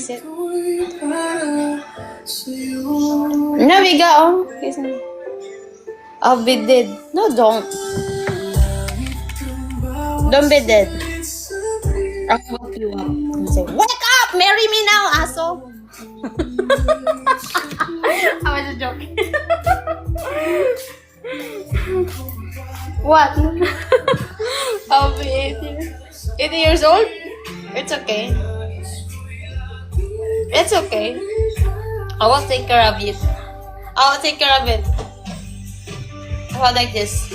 is it? No, we go. I'll be dead. No, don't. Don't be dead. I'll wake you up and say, wake up! Marry me now, asshole! I was just joking. What? I'll be 80 years old? It's okay. It's okay. I will take care of it. I will take care of it. How like this?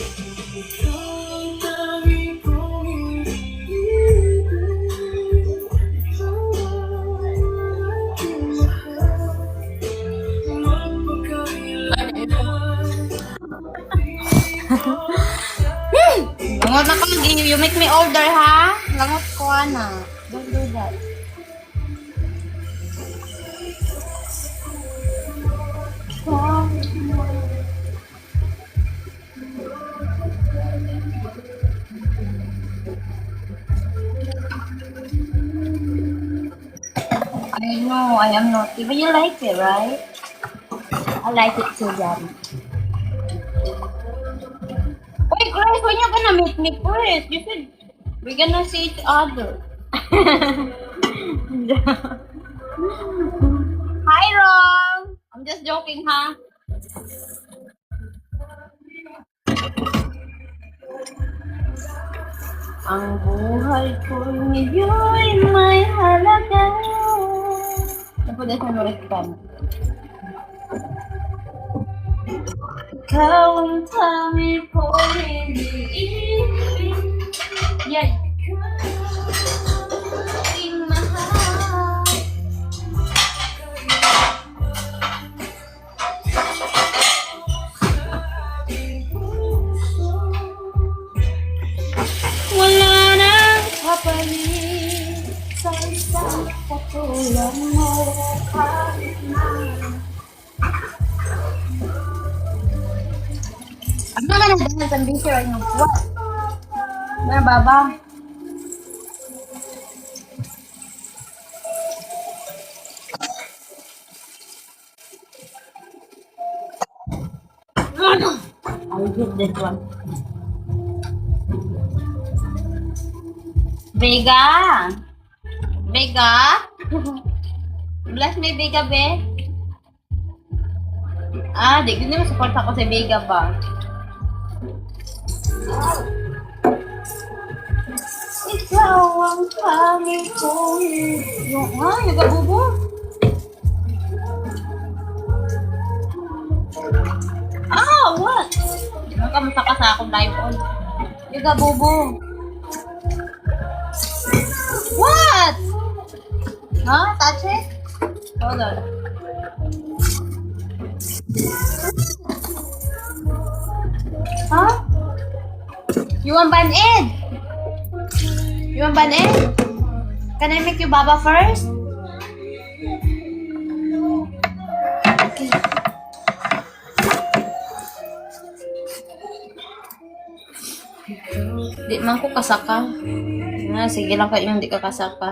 Langot na ko. You make me older, ha? Langot ko, na. Don't do that. I know, I am naughty, but you like it, right? I like it too, Daddy. Wait, Grace, when you gonna meet me first? You said we're gonna see each other. Hi, Ron! I'm just joking, ha? Ang buhay ko ngayon may halaga. Napudas na Noristan. Ikaw ang tanging ko hiniibig. Yay! Aking mahal. Wala nang kapalit sa isang katulad mo kahit na. I'm not gonna dance. I'm busy right now. What? Where, Baba? I'll get this one. Vega! Vega? Bless me, Vega, be. Ah, di ko naman support ako sa Vega ba? Ikaw ang tanging ko. Yung gabubo. Ah, what? Kamusta ka sa akong live on? Yung gabubo. What? Huh? Touch it? Hold on. Huh? You want Band-Aid? You want Band-Aid? Can I make you Baba first? Okay. Di man ko kasaka. Ah, sige lang kayo hindi ka kasaka.